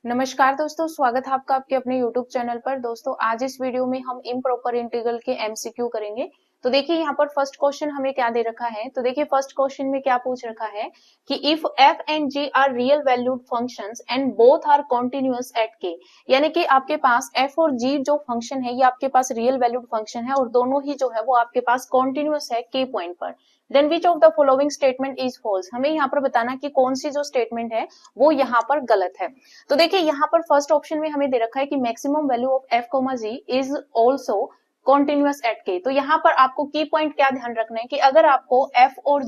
नमस्कार दोस्तों, स्वागत है आपका आपके अपने YouTube चैनल पर। दोस्तों आज इस वीडियो में हम इम्प्रॉपर इंटीग्रल के एमसीक्यू करेंगे। तो देखिए यहाँ पर फर्स्ट क्वेश्चन हमें क्या दे रखा है। तो देखिए फर्स्ट क्वेश्चन में क्या पूछ रखा है कि if f and g are real valued functions and both are continuous at k, यानी कि आपके पास f और g जो फंक्शन है ये आपके पास रियल वैल्यूड फंक्शन है और दोनों ही जो है वो आपके पास कॉन्टिन्यूअस है k पॉइंट पर। Then which of the following statement is false, हमें यहाँ पर बताना कि कौन सी जो स्टेटमेंट है वो यहाँ पर गलत है। तो देखिए यहाँ पर फर्स्ट ऑप्शन में हमें दे रखा है कि maximum value of f, g is also continuous at k। तो यहाँ पर आपको की पॉइंट क्या ध्यान रखना है कि अगर आपको f और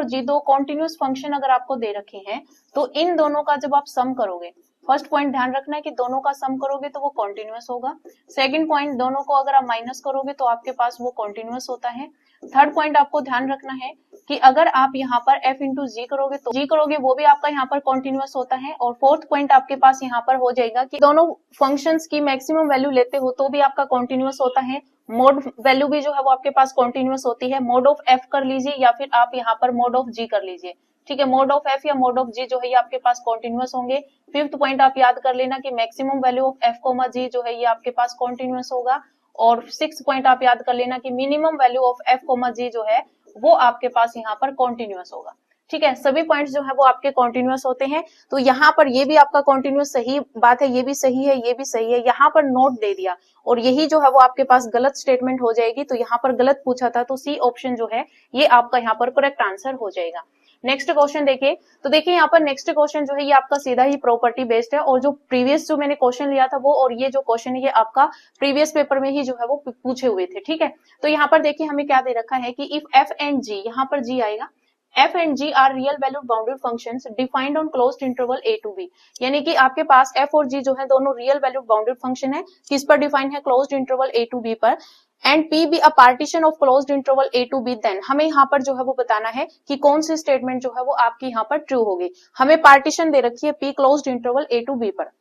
g दो कॉन्टिन्यूअस फंक्शन अगर आपको दे रखे हैं तो इन दोनों का जब आप सम करोगे, फर्स्ट पॉइंट ध्यान रखना है कि दोनों का सम करोगे तो वो कॉन्टिन्यूअस होगा। सेकंड पॉइंट, दोनों को अगर आप माइनस करोगे तो आपके पास वो कॉन्टिन्यूअस होता है। थर्ड पॉइंट आपको ध्यान रखना है कि अगर आप यहाँ पर f इंटू जी करोगे तो जी करोगे वो भी आपका यहाँ पर कॉन्टिन्यूअस होता है। और फोर्थ पॉइंट आपके पास यहाँ पर हो जाएगा कि दोनों फंक्शंस की मैक्सिमम वैल्यू लेते हो तो भी आपका कॉन्टिन्यूअस होता है। मोड वैल्यू भी जो है वो आपके पास कॉन्टिन्यूअस होती है। मोड ऑफ f कर लीजिए या फिर आप यहाँ पर मोड ऑफ g कर लीजिए, ठीक है। मोड ऑफ f या मोड ऑफ g जो है ये आपके पास कॉन्टिन्यूअस होंगे। फिफ्थ पॉइंट आप याद कर लेना कि maximum value of f, g जो है ये आपके पास कॉन्टिन्यूअस होगा। और सिक्स पॉइंट आप याद कर लेना कि minimum value of f, g जो है वो आपके पास यहाँ पर कॉन्टिन्यूअस होगा, ठीक है। सभी पॉइंट्स जो है वो आपके कॉन्टिन्यूअस होते हैं। तो यहाँ पर ये भी आपका कॉन्टिन्यूअस सही बात है, ये भी सही है, ये भी सही है। यहाँ पर नोट दे दिया और यही जो है वो आपके पास गलत स्टेटमेंट हो जाएगी। तो यहाँ पर गलत पूछा था तो सी ऑप्शन जो है ये आपका यहाँ पर करेक्ट आंसर हो जाएगा। नेक्स्ट क्वेश्चन देखिए। तो देखिए यहाँ पर नेक्स्ट क्वेश्चन जो है ये आपका सीधा ही प्रॉपर्टी बेस्ड है और जो प्रीवियस जो मैंने क्वेश्चन लिया था वो और ये जो क्वेश्चन है ये आपका प्रीवियस पेपर में ही जो है वो पूछे हुए थे, ठीक है। तो यहाँ पर देखिए हमें क्या दे रखा है कि इफ f एंड g, यहाँ पर g आएगा, f and g are real valued bounded functions defined on closed interval a to b, यानी कि आपके पास f और g जो है दोनों रियल वैल्यूड बाउंडेड फंक्शन है। किस पर डिफाइन है? Closed interval a to b पर। And p be a partition of closed interval a to b, then हमें यहाँ पर जो है वो बताना है कि कौन सी स्टेटमेंट जो है वो आपकी यहाँ पर ट्रू होगी। हमें पार्टीशन दे रखी है p closed interval a to b पर।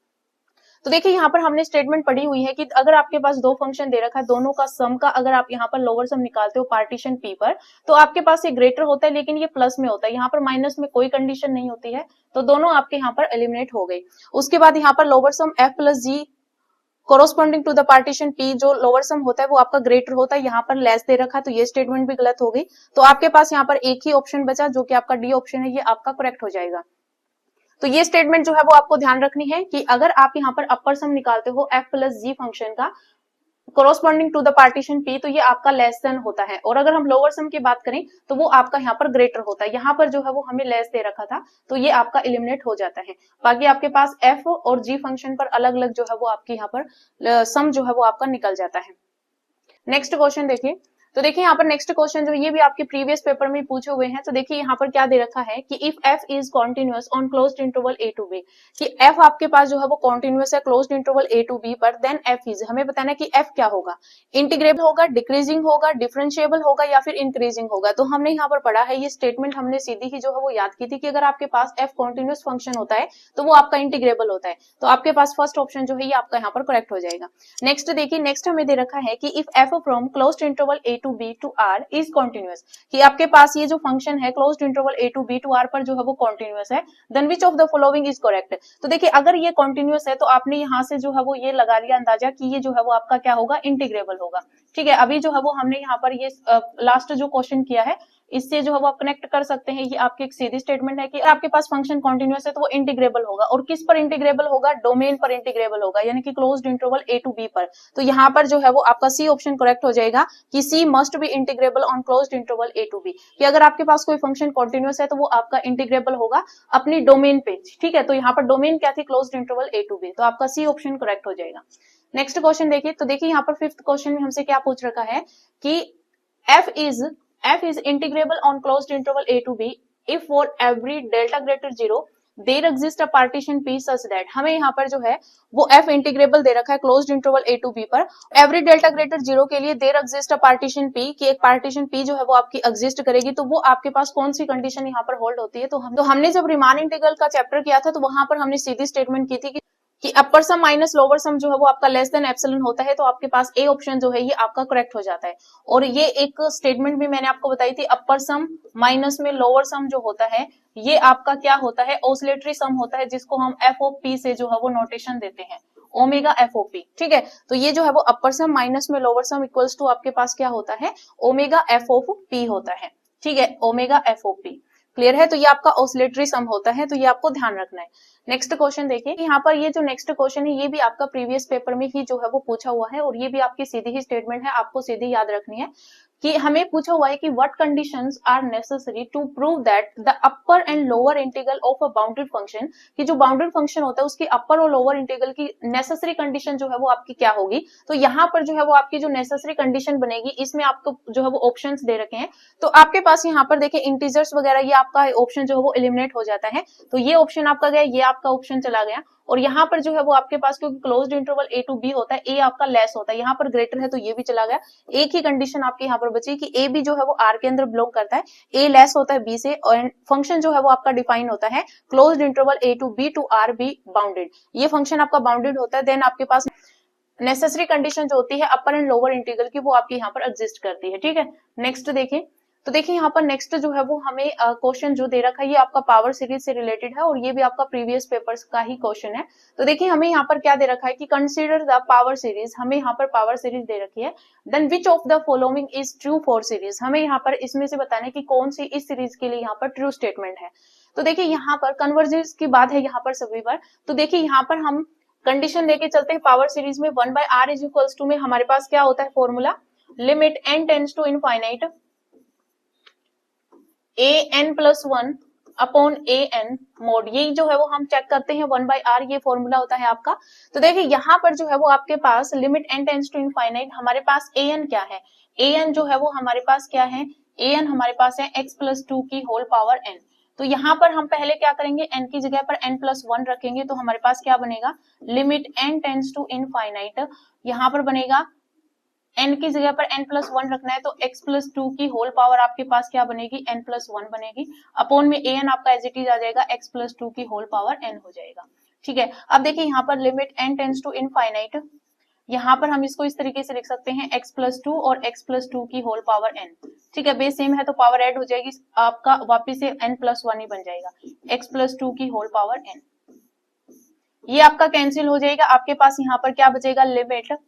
तो देखिए यहाँ पर हमने स्टेटमेंट पढ़ी हुई है कि अगर आपके पास दो फंक्शन दे रखा है, दोनों का सम का अगर आप यहाँ पर लोअर सम निकालते हो पार्टीशन p पर तो आपके पास ये ग्रेटर होता है, लेकिन ये प्लस में होता है। यहाँ पर माइनस में कोई कंडीशन नहीं होती है, तो दोनों आपके यहाँ पर एलिमिनेट हो गई। उसके बाद यहाँ पर lower sum f plus g corresponding to the partition p, जो लोअर सम होता है वो आपका ग्रेटर होता है। यहाँ पर लेस दे रखा है तो ये स्टेटमेंट भी गलत हो गई। तो आपके पास यहाँ पर एक ही ऑप्शन बचा जो कि आपका डी ऑप्शन है, ये आपका करेक्ट हो जाएगा। तो ये स्टेटमेंट जो है वो आपको ध्यान रखनी है कि अगर आप यहाँ पर अपर सम निकालते हो f प्लस जी फंक्शन का corresponding to the partition p, तो ये आपका लेस देन होता है। और अगर हम लोअर सम की बात करें तो वो आपका यहाँ पर ग्रेटर होता है। यहाँ पर जो है वो हमें लेस दे रखा था तो ये आपका एलिमिनेट हो जाता है। बाकी आपके पास f और g फंक्शन पर अलग अलग जो है वो आपके यहाँ पर सम जो है वो आपका निकल जाता है। नेक्स्ट क्वेश्चन देखिए। तो देखिए यहाँ पर नेक्स्ट क्वेश्चन जो ये भी आपके प्रीवियस पेपर में पूछे हुए हैं। तो देखिए यहाँ पर क्या दे रखा है कि if f is continuous on closed interval a to b, कि f आपके पास जो है वो कॉन्टिन्यूअस है closed interval a to b पर, देन f इज, हमें बताना है कि f क्या होगा, इंटीग्रेबल होगा, डिक्रीजिंग होगा, डिफरेंशिएबल होगा या फिर इंक्रीजिंग होगा। तो हमने यहाँ पर पढ़ा है, ये स्टेटमेंट हमने सीधी ही जो है वो याद की थी कि अगर आपके पास f कॉन्टिन्यूअस फंक्शन होता है तो वो आपका इंटीग्रेबल होता है। तो आपके पास फर्स्ट ऑप्शन जो है ये आपका यहाँ पर करेक्ट हो जाएगा। नेक्स्ट देखिए, नेक्स्ट हमें दे रखा है कि if f from closed interval a to b to r is continuous, कि आपके पास ये जो फंक्शन है closed interval a to b to r पर जो है वो कॉन्टिन्यूअस है, then which of the following is correct. तो देखिए अगर ये कॉन्टिन्यूअस है तो आपने यहाँ से जो है वो ये लगा लिया अंदाजा कि ये जो है वो आपका क्या होगा, इंटीग्रेबल होगा, ठीक है। अभी जो है वो हमने यहाँ पर ये लास्ट जो क्वेश्चन किया है इससे जो है वो आप कनेक्ट कर सकते हैं। ये आपकी एक सीधी स्टेटमेंट है कि आपके पास फंक्शन कॉन्टिन्यूअस है तो वो इंटीग्रेबल होगा। और किस पर इंटीग्रेबल होगा? डोमेन पर इंटीग्रेबल होगा, यानी कि closed interval a to b पर। तो यहाँ पर जो है वो आपका सी ऑप्शन करेक्ट हो जाएगा कि C must be integrable on closed interval a to b, कि अगर आपके पास कोई फंक्शन कॉन्टिन्यूअस है तो वो आपका इंटीग्रेबल होगा अपनी डोमेन पे, ठीक है। तो यहाँ पर डोमेन क्या थी? Closed interval a to b, तो आपका सी ऑप्शन करेक्ट हो जाएगा। नेक्स्ट क्वेश्चन देखिए। तो देखिए यहाँ पर फिफ्थ क्वेश्चन में हमसे क्या पूछ रखा है कि f is integrable on closed interval a to b if for every delta greater 0 there exists a partition p such that, हमें यहाँ पर जो है वो f इंटीग्रेबल दे रखा है closed interval a to b पर। एवरी डेल्टा ग्रेटर 0 के लिए there exist a partition p, कि एक पार्टीशन p जो है वो आपकी एग्जिस्ट करेगी। तो वो आपके पास कौन सी कंडीशन यहाँ पर होल्ड होती है? तो हमने जब रीमान इंटीग्रल का चैप्टर किया था तो वहां पर हमने सीधी स्टेटमेंट की थी कि कि अपर सम माइनस लोअर सम जो है वो आपका लेस देन एप्सिलॉन होता है, तो आपके पास ए ऑप्शन जो है ये आपका करेक्ट हो जाता है। और ये एक स्टेटमेंट भी मैंने आपको बताई थी, अपर सम माइनस में लोअर सम जो होता है ये आपका क्या होता है, ऑसिलेटरी सम होता है, जिसको हम एफ ऑफ पी से जो है वो नोटेशन देते हैं, ओमेगा एफ ओ पी। ठीक है, तो ये जो है वो अपर सम माइनस में लोअर सम इक्वल्स टू आपके पास क्या होता है, ओमेगा एफ ऑफ पी होता है। ठीक है, omega F O P. Clear है, तो ये आपका ऑसिलेटरी सम होता है, तो ये आपको ध्यान रखना है। नेक्स्ट क्वेश्चन देखिए, यहाँ पर ये जो नेक्स्ट क्वेश्चन है ये भी आपका प्रीवियस पेपर में ही जो है वो पूछा हुआ है, और ये भी आपकी सीधी ही स्टेटमेंट है, आपको सीधी याद रखनी है कि हमें पूछा हुआ है कि what conditions are necessary to prove that the upper and lower integral of a bounded function, कि जो बाउंडेड फंक्शन होता है उसकी अपर और लोअर इंटीग्रल की नेसेसरी कंडीशन जो है वो आपकी क्या होगी। तो यहाँ पर जो है वो आपकी जो नेसेसरी कंडीशन बनेगी, इसमें आपको जो है वो ऑप्शंस दे रखे हैं, तो आपके पास यहाँ पर देखिए इंटीजर्स वगैरह ये आपका ऑप्शन जो है वो एलिमिनेट हो जाता है, तो ये ऑप्शन आपका गया, ये आपका ऑप्शन चला गया। और यहाँ पर जो है वो आपके पास क्योंकि closed interval A to B होता है, ए आपका लेस होता है, यहाँ पर ग्रेटर है तो ये भी चला गया। एक ही कंडीशन आपकी यहाँ पर बची कि ए बी जो है वो आर के अंदर बिलोंग करता है, ए लेस होता है बी से, और फंक्शन जो है वो आपका डिफाइन होता है closed interval A to R B bounded. ये फंक्शन आपका बाउंडेड होता है, देन आपके पास नेसेसरी कंडीशन जो होती है अपर एंड लोअर इंटीग्रल की वो आपके यहाँ पर एग्जिस्ट करती है। ठीक है, नेक्स्ट देखिए, तो देखिए यहाँ पर नेक्स्ट जो है वो हमें क्वेश्चन जो दे रखा है ये आपका पावर सीरीज से रिलेटेड है, और ये भी आपका प्रीवियस पेपर्स का ही क्वेश्चन है। तो देखिए हमें यहाँ पर क्या दे रखा है कि कंसीडर द पावर सीरीज, हमें यहाँ पर पावर सीरीज दे रखी है, then which of the following is true for series, हमें यहाँ पर इसमें से बताना है कि कौन सी इस सीरीज के लिए यहाँ पर ट्रू स्टेटमेंट है। तो देखिए यहाँ पर कन्वर्जेंस की बात है यहाँ पर सभी बार, तो देखिए यहाँ पर हम कंडीशन लेके चलते हैं पावर सीरीज में, 1/r इज इक्वल्स टू में हमारे पास क्या होता है formula, limit n tends to infinite an+1 upon an mod, ये जो है वो हम चेक करते हैं 1/r, ये फॉर्मूला होता है आपका। तो देखिए यहाँ पर जो है वो आपके पास limit n tends to infinite, हमारे पास an क्या है, an जो है वो हमारे पास क्या है, an हमारे पास है x+2 की होल पावर n। तो यहाँ पर हम पहले क्या करेंगे, n की जगह पर n+1 रखेंगे, तो हमारे पास क्या बनेगा, limit n tends to infinite, यहाँ पर बनेगा n की जगह पर n+1 रखना है, तो x+2 की होल पावर आपके पास क्या बनेगी, n+1 बनेगी, अपॉन में an आपका एज इट इज आ जाएगा, x+2 की होल पावर n हो जाएगा। ठीक है, अब देखिए यहाँ पर limit n tends to infinite, यहाँ पर हम इसको इस तरीके से लिख सकते हैं x+2 और x+2 की होल पावर n। ठीक है, बेस सेम है तो पावर ऐड हो जाएगी, आपका वापिस से n+1 ही बन जाएगा, x+2 की होल पावर n, ये आपका कैंसिल हो जाएगा, आपके पास यहाँ पर क्या बचेगा, limit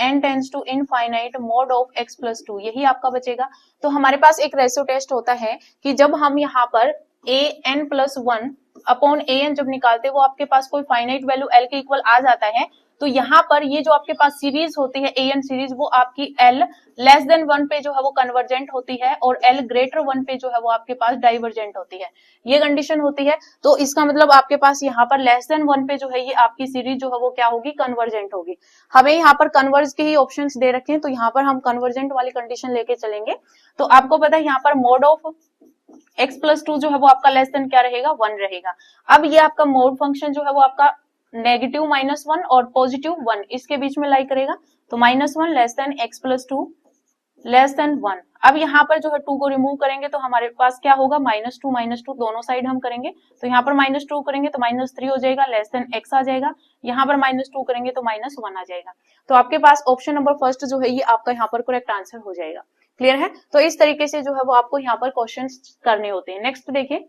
n tends to infinite mod of x+2, यही आपका बचेगा। तो हमारे पास एक रेशियो टेस्ट होता है कि जब हम यहाँ पर an+1 अपॉन an जब निकालते हैं, वो आपके पास कोई फाइनाइट वैल्यू l के इक्वल आ जाता है, तो यहाँ पर ये जो आपके पास सीरीज होती है an सीरीज, वो आपकी l लेस देन 1 पे जो है वो कन्वर्जेंट होती है, और l ग्रेटर 1 पे जो है वो आपके पास डाइवर्जेंट होती है, ये कंडीशन होती है। तो इसका मतलब आपके पास यहाँ पर लेस देन 1 पे जो है ये आपकी सीरीज जो है वो क्या होगी, कन्वर्जेंट होगी। हमें यहाँ पर कन्वर्ज के ही ऑप्शंस दे रखे हैं, तो यहाँ पर हम कन्वर्जेंट वाली कंडीशन लेके चलेंगे। तो आपको पता है यहाँ पर मोड ऑफ x+2 जो है वो आपका लेस देन क्या रहेगा, 1 रहेगा। अब ये आपका मोड फंक्शन जो है वो आपका नेगेटिव -1 और पॉजिटिव 1 इसके बीच में लाई करेगा, तो -1 less than x+2 less than 1। अब यहाँ पर जो है 2 को रिमूव करेंगे तो हमारे पास क्या होगा, -2 दोनों साइड हम करेंगे, तो यहाँ पर -2 करेंगे तो -3 हो जाएगा, लेस देन x आ जाएगा, यहाँ पर -2 करेंगे तो -1 आ जाएगा। तो आपके पास ऑप्शन नंबर फर्स्ट जो है ये आपका यहाँ पर करेक्ट आंसर हो जाएगा। क्लियर है, तो इस तरीके से जो है वो आपको यहाँ पर क्वेश्चन करने होते हैं। नेक्स्ट देखिए,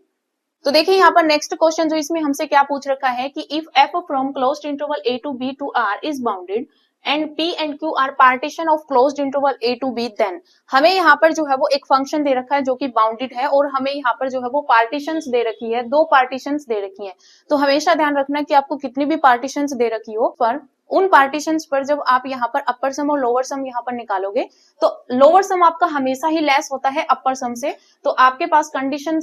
तो देखिए यहाँ पर नेक्स्ट क्वेश्चन जो इसमें हमसे क्या पूछ रखा है कि if f from closed interval a to b to r is bounded and p and q are partition of closed interval a to b, then हमें यहाँ पर जो है वो एक फंक्शन दे रखा है जो कि बाउंडेड है, और हमें यहाँ पर जो है वो पार्टीशंस दे रखी है, 2 पार्टीशंस दे रखी है। तो हमेशा ध्यान रखना कि आपको कितनी भी पार्टीशंस दे रखी हो, पर उन पार्टीशंस पर जब आप यहाँ पर अपर सम और लोअर सम यहाँ पर निकालोगे, तो लोअर सम आपका हमेशा ही लेस होता है अपर सम से, तो आपके पास कंडीशन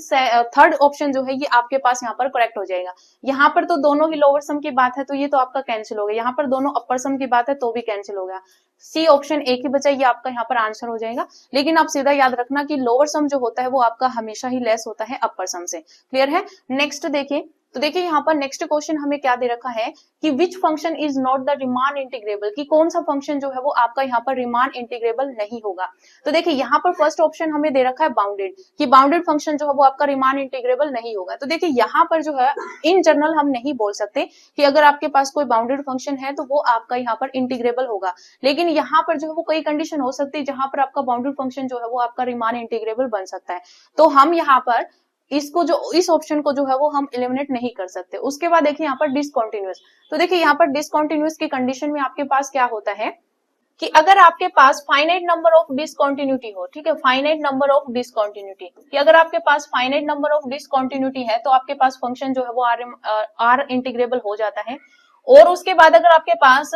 थर्ड ऑप्शन जो है ये आपके पास यहाँ पर करेक्ट हो जाएगा। यहाँ पर तो दोनों ही लोअर सम की बात है, तो ये तो आपका कैंसिल हो गया, यहाँ पर दोनों अपर सम की बात है तो भी कैंसिल हो गया, सी ऑप्शन एक ही बचा, ये आपका यहाँ पर आंसर हो जाएगा। लेकिन आप सीधा याद रखना कि लोअर सम जो होता है वो आपका हमेशा ही लेस होता है अपर सम से। क्लियर है, नेक्स्ट देखिए, तो देखिए यहाँ पर नेक्स्ट क्वेश्चन हमें क्या दे रखा है कि which function is not the Riemann integrable, कि कौन सा फंक्शन जो है वो आपका यहाँ पर रीमान इंटीग्रेबल नहीं होगा। तो देखिए यहाँ पर फर्स्ट ऑप्शन हमें दे रखा है बाउंडेड, कि बाउंडेड फंक्शन जो है वो आपका रीमान इंटीग्रेबल नहीं होगा। तो देखिए यहाँ पर जो है इन जनरल हम नहीं बोल सकते कि अगर आपके पास कोई बाउंडेड फंक्शन है तो वो आपका यहाँ पर इंटीग्रेबल होगा, लेकिन यहाँ पर जो है वो कई कंडीशन हो सकती है जहां पर आपका बाउंडेड फंक्शन जो है वो आपका रीमान इंटीग्रेबल बन सकता है। तो हम यहाँ पर इसको जो इस ऑप्शन को जो है वो हम एलिमिनेट नहीं कर सकते। उसके बाद देखिए यहाँ पर डिसकंटीन्यूअस, तो देखिए यहाँ पर डिसकंटीन्यूअस की कंडीशन में आपके पास क्या होता है कि अगर आपके पास फाइनाइट नंबर ऑफ डिसकंटिन्यूटी हो, ठीक है, फाइनाइट नंबर ऑफ डिसकंटिन्यूटी, कि अगर आपके पास फाइनाइट नंबर ऑफ डिसकंटिन्यूटी है तो आपके पास फंक्शन जो है वो आर इंटीग्रेबल हो जाता है। और उसके बाद अगर आपके पास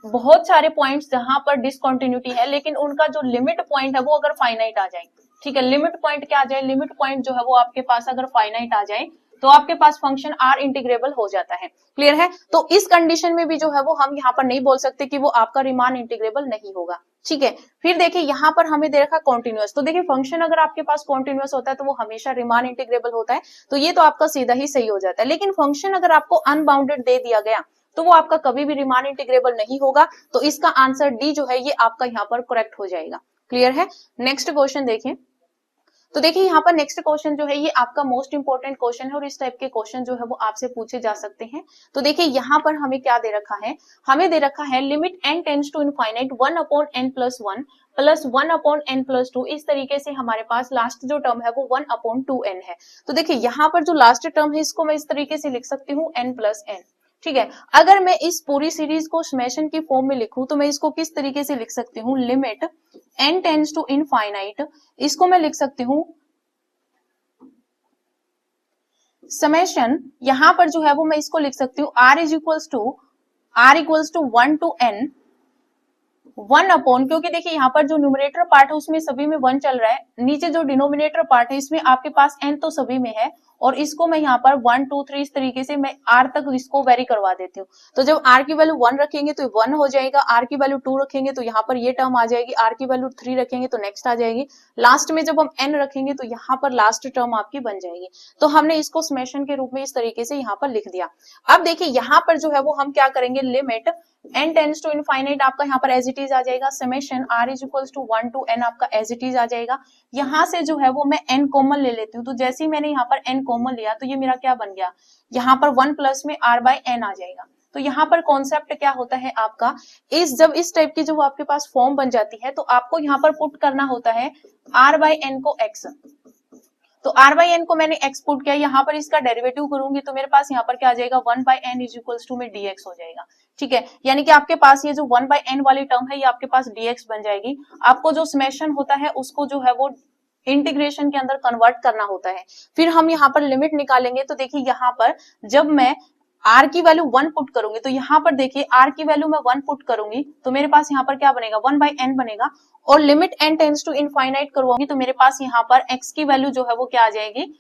बहुत सारे पॉइंट्स जहां पर डिसकंटिन्यूटी है लेकिन उनका जो लिमिट पॉइंट है वो अगर फाइनाइट आ जाए, ठीक है, लिमिट पॉइंट क्या आ जाए, लिमिट पॉइंट जो है वो आपके पास अगर फाइनाइट आ जाए तो आपके पास फंक्शन आर इंटीग्रेबल हो जाता है। क्लियर है? तो इस कंडीशन में भी जो है वो हम यहाँ पर नहीं बोल सकते कि वो आपका रीमान इंटीग्रेबल नहीं होगा। ठीक है, फिर देखिए यहाँ पर हमें दे रखा कॉन्टिन्यूअस, तो देखिए फंक्शन अगर आपके पास कॉन्टिन्यूअस होता है तो वो हमेशा रीमान इंटीग्रेबल होता है, तो ये तो आपका सीधा ही सही हो जाता है। लेकिन फंक्शन अगर आपको अनबाउंडेड दे दिया गया तो वो आपका कभी भी रीमान इंटीग्रेबल नहीं होगा। तो इसका आंसर डी जो है ये आपका यहाँ पर करेक्ट हो जाएगा। क्लियर है? नेक्स्ट क्वेश्चन देखिए, तो देखिए यहाँ पर नेक्स्ट क्वेश्चन जो है ये आपका मोस्ट इंपोर्टेंट क्वेश्चन है और इस टाइप के क्वेश्चन जो है वो आपसे पूछे जा सकते हैं। तो देखिए यहाँ पर हमें क्या दे रखा है, हमें दे रखा है limit n tends to infinite 1/n+1 plus 1/n+2। इस तरीके से हमारे पास लास्ट जो टर्म है वो 1/2n है। तो देखिए यहाँ पर जो लास्ट टर्म है इसको मैं इस तरीके से लिख सकती हूँ n+n। ठीक है, अगर मैं इस पूरी सीरीज को समेशन की फॉर्म में लिखूं तो मैं इसको किस तरीके से लिख सकती हूँ, limit n tends to infinite, इसको मैं लिख सकती हूँ समेशन, यहां पर जो है वो मैं इसको लिख सकती हूँ r equals to 1 to n 1/, क्योंकि देखिए यहाँ पर जो न्यूमरेटर पार्ट है उसमें सभी में 1 चल रहा है, नीचे जो डिनोमिनेटर पार्ट है इसमें आपके पास n तो सभी में है, और इसको मैं यहाँ पर 1 2 3 इस तरीके से मैं r तक इसको वेरी करवा देती हूँ। तो जब r की वैल्यू 1 रखेंगे तो 1 हो जाएगा, r की वैल्यू 2 रखेंगे तो यहाँ पर ये टर्म आ जाएगी, r की वैल्यू 3 रखेंगे तो नेक्स्ट आ जाएगी, लास्ट में जब हम n रखेंगे तो यहाँ पर लास्ट टर्म आपकी बन जाएगी। तो हमने इसको समेशन के रूप में इस तरीके से यहाँ पर लिख दिया। अब देखिए यहाँ पर जो है वो हम क्या करेंगे, limit n tends to infinite आपका यहाँ पर एज इट इज आ जाएगा, summation r equals to 1 to n आपका एज इट इज आ जाएगा। यहाँ से जो है वो मैं n कॉमन ले लेती हूँ, तो जैसे ही मैंने यहाँ पर n कॉमन लिया तो ये मेरा क्या बन गया, यहाँ पर 1 प्लस में r/n आ जाएगा। तो यहाँ पर कॉन्सेप्ट क्या होता है आपका, जब इस टाइप की जो आपके पास फॉर्म बन जाती है तो आपको यहाँ पर पुट करना होता है r/n को x, तो r/n को मैंने x पुट किया, यहाँ पर इसका डेरिवेटिव करूंगी तो मेरे पास यहाँ पर क्या आ जाएगा, 1/n इज इक्वल्स टू में dx हो जाएगा। ठीक है, यानी कि आपके पास ये जो 1/n वाली टर्म है ये आपके पास dx बन जाएगी। आपको जो समेशन होता है उसको जो है वो इंटीग्रेशन के अंदर कन्वर्ट करना होता है। फिर हम यहाँ पर लिमिट निकालेंगे, तो देखिए यहाँ पर जब मैं r की वैल्यू 1 पुट करूंगी तो यहाँ पर देखिए r की वैल्यू मैं 1 पुट करूंगी तो मेरे पास यहाँ पर क्या बनेगा, 1/n बनेगा, और limit n tends to infinite करवाऊंगी तो मेरे पास यहाँ पर x की वैल्यू जो है वो क्या आ जाएगी,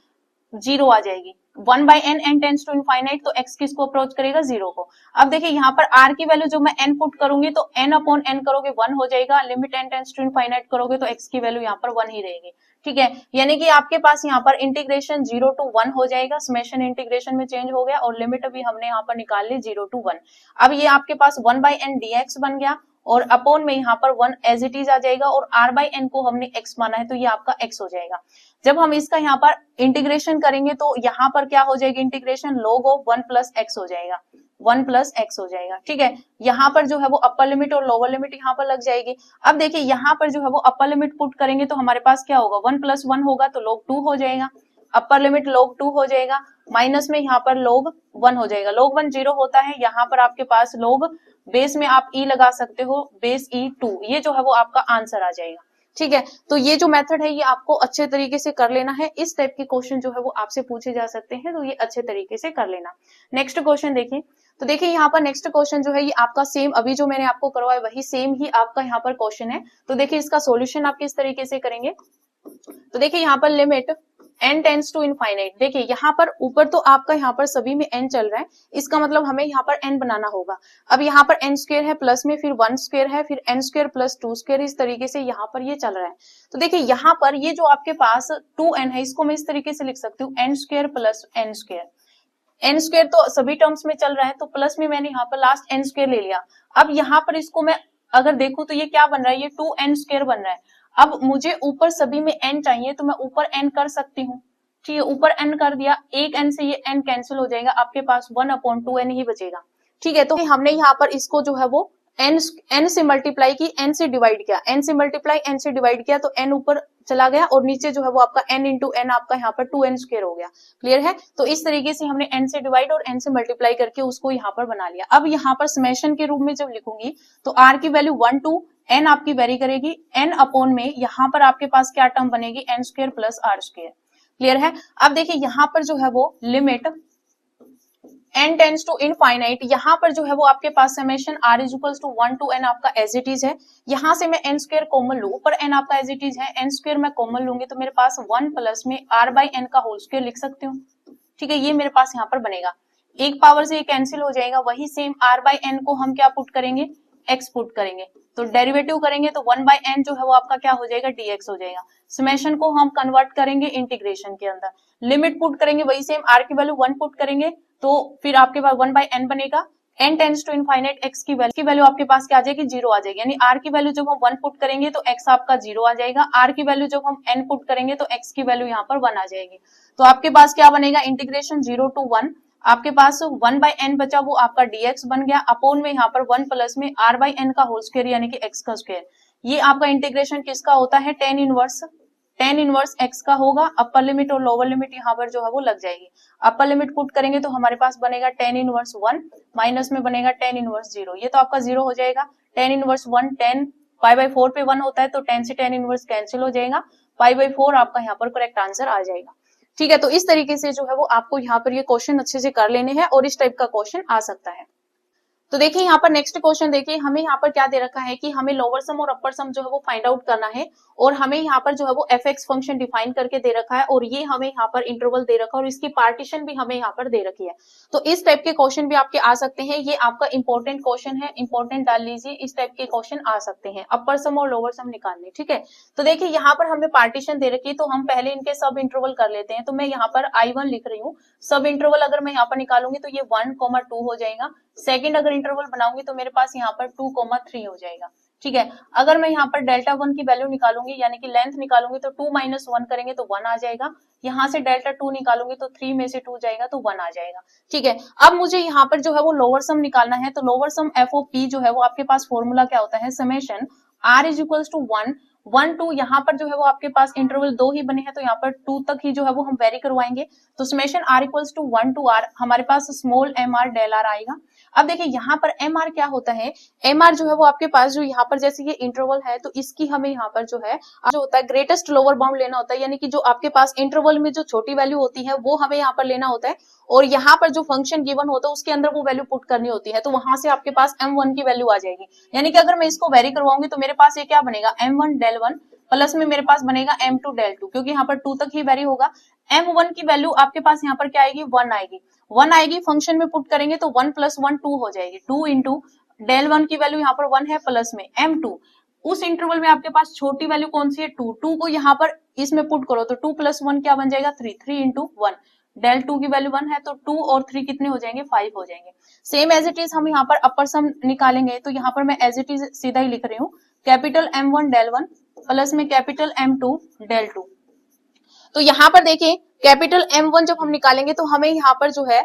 0 आ जाएगी। 1/n n tends to infinite, तो x किसको अप्रोच करेगा, 0 को। अब देखिए यहाँ पर r की वैल्यू जो मैं n पुट करूंगी तो n/n करोगे 1 हो जाएगा, limit n tends to infinite करोगे तो x की वैल्यू यहाँ पर 1 ही रहेगी। ठीक है, यानी कि आपके पास यहाँ पर इंटीग्रेशन 0 to 1 हो जाएगा, समेशन इंटीग्रेशन में चेंज हो गया, और लिमिट भी हमने यहाँ पर निकाल ली 0 to 1। अब ये आपके पास 1/n dx बन गया, और अपॉन में यहाँ पर 1 एज इट इज आ जाएगा, और r/n को हमने x माना है तो ये आपका x हो जाएगा। जब हम इसका यहाँ पर इंटीग्रेशन करेंगे तो यहाँ पर क्या हो जाएगी, integration log of 1 plus x हो जाएगा, 1 प्लस x हो जाएगा। ठीक है, यहाँ पर जो है वो अपर लिमिट और लोअर लिमिट यहाँ पर लग जाएगी। अब देखिए यहाँ पर जो है वो अपर लिमिट पुट करेंगे तो हमारे पास क्या होगा, 1 + 1 होगा तो log 2 हो जाएगा, अपर लिमिट log 2 हो जाएगा, माइनस में यहाँ पर log 1 हो जाएगा। log 1 0 होता है, यहाँ पर आपके पास log बेस में आप e लगा सकते हो, बेस e2, ये जो है वो आपका आंसर आ जाएगा। ठीक है, तो ये जो मेथड है ये आपको अच्छे तरीके से कर लेना है। इस टाइप के क्वेश्चन जो है वो आपसे पूछे जा सकते हैं, तो ये अच्छे तरीके से कर लेना। नेक्स्ट क्वेश्चन देखिए, तो देखिए यहाँ पर नेक्स्ट क्वेश्चन जो है ये आपका सेम, अभी जो मैंने आपको करवाया वही सेम ही आपका यहाँ पर क्वेश्चन है। तो देखिए इसका सॉल्यूशन आप किस तरीके से करेंगे, तो देखिए यहाँ पर limit n tends to infinite, देखिए यहाँ पर ऊपर तो आपका यहाँ पर सभी में n चल रहा है, इसका मतलब हमें यहाँ पर n बनाना होगा। अब यहाँ पर n स्क्वायर है, प्लस में फिर 1 स्क्वायर है, फिर n स्क्वायर प्लस 2 स्क्वायर, इस तरीके से यहाँ पर ये चल रहा है। तो देखिए यहाँ पर ये जो आपके पास 2n है इसको मैं इस तरीके से लिख सकती हूँ n square plus n square, N square तो सभी टर्म्स में चल रहा है, तो प्लस में मैंने यहाँ पर लास्ट एन स्क्वायर ले लिया। अब यहाँ पर इसको मैं अगर देखूं तो ये क्या बन रहा है, ये 2n स्क्वायर बन रहा है। अब मुझे ऊपर सभी में n चाहिए, तो मैं ऊपर n कर सकती हूँ, ठीक है, ऊपर n कर दिया, एक n से ये n कैंसिल हो जाएगा, आपके पास 1/2n ही बचेगा, ठीक है। तो हमने यहाँ पर इसको जो है वो n से मल्टीप्लाई की, n से डिवाइड किया, n से मल्टीप्लाई n से डिवाइड किया, तो n ऊपर चला गया और नीचे जो है वो आपका n इंटू n आपका यहाँ पर 2n स्क्वायर हो गया। क्लियर है? तो इस तरीके से हमने n से डिवाइड और n से मल्टीप्लाई करके उसको यहाँ पर बना लिया। अब यहाँ पर समेशन के रूप में जब लिखूंगी तो r की वैल्यू 1 to n आपकी वेरी करेगी, n अपॉन में यहाँ पर आपके पास क्या टर्म बनेगी, n square plus r square. Clear है? अब देखिए यहाँ पर जो है वो limit n tends to infinite, यहाँ पर जो है वो आपके पास summation r is equals to 1 to n आपका एज इट इज है। यहाँ से मैं n स्क्वायर कॉमन लूं, ऊपर n आपका एज इट इज है, n स्क्वायर मैं कॉमन लूंगी तो मेरे पास 1 प्लस में r बाई n का होल स्क्वायर लिख सकती हूँ, ठीक है। ये मेरे पास यहाँ पर बनेगा, एक पावर से ये कैंसिल हो जाएगा, वही सेम r बाई n को हम क्या पुट करेंगे, x पुट करेंगे, तो डेरिवेटिव करेंगे तो 1 बाई n जो है वो आपका क्या हो जाएगा, dx हो जाएगा। समेशन को हम कन्वर्ट करेंगे इंटीग्रेशन के अंदर, लिमिट पुट करेंगे, वही सेम r की वैल्यू 1 पुट करेंगे तो फिर आपके पास 1 बाई n बनेगा, n tends to infinite x की वैल्यू आपके पास क्या आ जाएगी, 0 आ जाएगी, यानी r की वैल्यू जब हम 1 पुट करेंगे तो x आपका 0 आ जाएगा, r की वैल्यू जब हम n पुट करेंगे तो x की वैल्यू यहाँ पर 1 आ जाएगी। तो आपके पास क्या बनेगा, इंटीग्रेशन 0 to 1, आपके पास 1 बाई n बचा वो आपका dx बन गया, अपॉन में यहाँ पर 1 प्लस में r बाई n का होल स्क्वायर यानी कि x का स्क्वायर। ये आपका इंटीग्रेशन किसका होता है, tan इनवर्स x का होगा। अपर लिमिट और लोअर लिमिट यहाँ पर जो है वो लग जाएगी, अपर लिमिट पुट करेंगे तो हमारे पास बनेगा tan इनवर्स 1 माइनस में बनेगा tan इनवर्स 0, ये तो आपका 0 हो जाएगा। tan inverse 1 tan pi by 4 पे 1 होता है तो tan से tan इनवर्स कैंसिल हो जाएगा, पाई बाई 4 आपका यहाँ पर करेक्ट आंसर आ जाएगा, ठीक है। तो इस तरीके से जो है वो आपको यहाँ पर ये क्वेश्चन अच्छे से कर लेने हैं और इस टाइप का क्वेश्चन आ सकता है। तो देखिए यहाँ पर नेक्स्ट क्वेश्चन देखिए, हमें यहाँ पर क्या दे रखा है कि हमें लोअर सम और अपर सम जो है वो फाइंड आउट करना है और हमें यहाँ पर जो है वो fx फंक्शन डिफाइन करके दे रखा है और ये हमें यहाँ पर इंटरवल दे रखा है और इसकी पार्टीशन भी हमें यहाँ पर दे रखी है। तो इस टाइप के क्वेश्चन भी आपके आ सकते हैं, ये आपका इंपॉर्टेंट क्वेश्चन है, इंपॉर्टेंट डाल लीजिए, इस टाइप के क्वेश्चन आ सकते हैं अपर सम और लोअर सम निकालने, ठीक है। तो देखिए यहाँ पर हमें पार्टीशन दे रखी है तो हम पहले इनके सब इंटरवल कर लेते हैं। तो मैं यहाँ पर I1 लिख रही हूँ, सब इंटरवल अगर मैं यहाँ पर निकालूंगी तो ये 1,2 हो जाएगा। सेकंड अगर इंटरवल बनाऊंगी तो मेरे पास यहाँ पर 2,3 हो जाएगा, ठीक है। अगर मैं यहाँ पर डेल्टा 1 की वैल्यू निकालूंगी यानी कि लेंथ निकालूंगी तो 2 माइनस 1 करेंगे तो 1 आ जाएगा, यहाँ से डेल्टा 2 निकालूंगी तो 3 में से 2 जाएगा तो 1 आ जाएगा, ठीक है। अब मुझे यहाँ पर जो है वो लोअर सम निकालना है, तो lower sum F of P जो है वो आपके पास फॉर्मूला क्या होता है, summation r is equals to 1 to यहाँ पर जो है वो आपके पास इंटरवल 2 ही बने हैं तो यहाँ पर 2 तक ही जो है वो हम वेरी करवाएंगे। तो summation r equals to 1 to r, हमारे पास स्मॉल mr डेल r आएगा। अब देखिए यहाँ पर mr क्या होता है, mr जो है वो आपके पास जो यहाँ पर जैसे ये इंटरवल है तो इसकी हमें यहाँ पर जो है जो होता है ग्रेटेस्ट लोअर बाउंड लेना होता है, यानी कि जो आपके पास इंटरवल में जो छोटी वैल्यू होती है वो हमें यहाँ पर लेना होता है और यहाँ पर जो फंक्शन गिवन होता है उसके अंदर वो वैल्यू पुट करनी होती है, तो वहां से आपके पास m1 की वैल्यू आ जाएगी। यानी कि अगर मैं इसको वेरी करवाऊंगी तो मेरे पास ये क्या बनेगा, m1 डेल 1 प्लस में मेरे पास बनेगा m2 डेल 2, क्योंकि यहाँ पर 2 तक ही वेरी होगा। m1 की वैल्यू आपके पास यहाँ पर क्या आएगी, 1 आएगी, फंक्शन में पुट करेंगे तो 1 प्लस 1 2 हो जाएगी, 2 इंटू डेल 1 की वैल्यू यहाँ पर 1 है प्लस में m2, उस इंटरवल में आपके पास छोटी वैल्यू कौन सी है, 2 को यहाँ पर इसमें पुट करो तो 2 प्लस 1 क्या बन जाएगा, 3 इंटू 1, डेल 2 की वैल्यू 1 है तो 2 और 3 कितने हो जाएंगे, 5 हो जाएंगे। सेम एज इट इज हम यहाँ पर अपर सम निकालेंगे तो यहाँ पर मैं एज इट इज सीधा ही लिख रही हूँ, कैपिटल m1 डेल 1 प्लस में कैपिटल m2 डेल 2। तो यहाँ पर देखिए कैपिटल M1 जब हम निकालेंगे तो हमें यहाँ पर जो है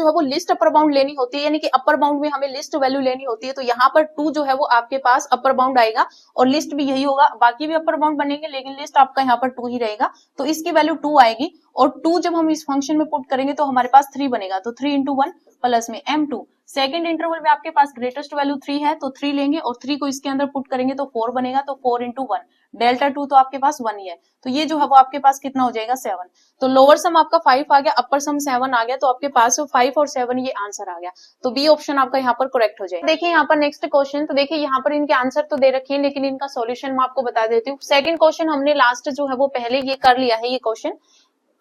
वो लिस्ट अपर बाउंड लेनी होती है, यानी कि अपर बाउंड में हमें लिस्ट वैल्यू लेनी होती है। तो यहाँ पर 2 जो है वो आपके पास अपर बाउंड आएगा और लिस्ट भी यही होगा, बाकी भी अपर बाउंड बनेंगे लेकिन लिस्ट आपका यहाँ पर 2 ही रहेगा, तो इसकी वैल्यू 2 आएगी और 2 जब हम इस फंक्शन में पुट करेंगे तो हमारे पास 3 बनेगा, तो 3 इंटू 1 प्लस में m2। सेकंड इंटरवल में आपके पास ग्रेटेस्ट वैल्यू 3 है तो 3 लेंगे और 3 को इसके अंदर पुट करेंगे तो 4 बनेगा, तो 4 इंटू 1, डेल्टा 2 तो आपके पास 1 ही है, तो ये जो है वो आपके पास कितना हो जाएगा, 7। तो लोअर सम आपका 5 आ गया, अपर सम 7 आ गया, तो आपके पास 5 और 7 ये आंसर आ गया, तो बी ऑप्शन आपका यहाँ पर करेक्ट हो जाएगा। देखिए यहाँ पर नेक्स्ट क्वेश्चन, तो देखिए यहाँ पर इनके आंसर तो दे रखे हैं लेकिन इनका सॉल्यूशन मैं आपको बता देती हूँ। सेकंड क्वेश्चन हमने लास्ट जो है वो पहले ये कर लिया है, ये क्वेश्चन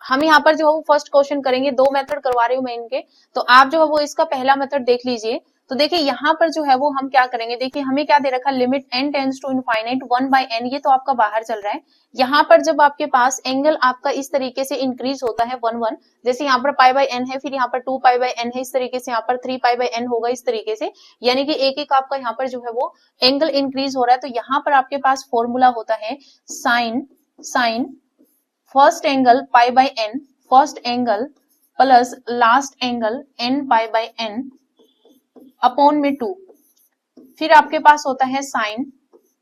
हम यहाँ पर जो है वो फर्स्ट क्वेश्चन करेंगे, 2 मेथड करवा रही हूँ मैं इनके, तो आप जो है वो इसका पहला मेथड देख लीजिए। तो देखिए यहाँ पर जो है वो हम क्या करेंगे, देखिए हमें क्या दे रखा है, limit n tends to infinite 1/n, ये तो आपका बाहर चल रहा है। यहाँ पर जब आपके पास एंगल आपका इस तरीके से इंक्रीज होता है 1 जैसे यहाँ पर π/n है, फिर यहाँ पर 2π/n है, इस तरीके से यहाँ पर 3π/n होगा इस तरीके से, यानी कि एक एक आपका यहाँ पर जो है वो एंगल इंक्रीज हो रहा है। तो यहाँ पर आपके पास फॉर्मूला होता है sine first angle π/n, first angle plus last angle n π/n upon में 2, फिर आपके पास होता है sine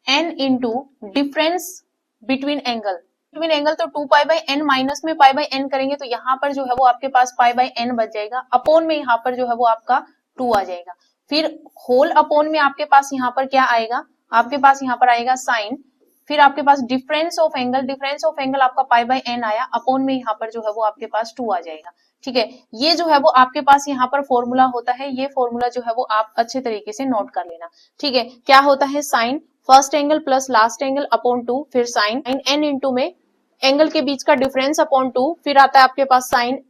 n into difference between angle, तो 2π/n माइनस में π/n करेंगे तो यहाँ पर जो है वो आपके पास π/n बच जाएगा, अपॉन में यहाँ पर जो है वो आपका 2 आ जाएगा, फिर होल अपॉन में आपके पास यहाँ पर क्या आएगा, आपके पास यहाँ पर आएगा साइन, फिर आपके पास डिफरेंस ऑफ एंगल आपका π/n आया, अपॉन में यहाँ पर जो है वो आपके पास 2 आ जाएगा। ठीक है, ये जो है वो आपके पास यहाँ पर फॉर्मूला होता है, ये फॉर्मूला जो है वो आप अच्छे तरीके से नोट कर लेना। ठीक है, क्या होता है, sine first angle plus last angle upon 2, फिर साइन n इंटू में एंगल के बीच का डिफरेंस अपॉन 2, फिर आता है आपके पास साइन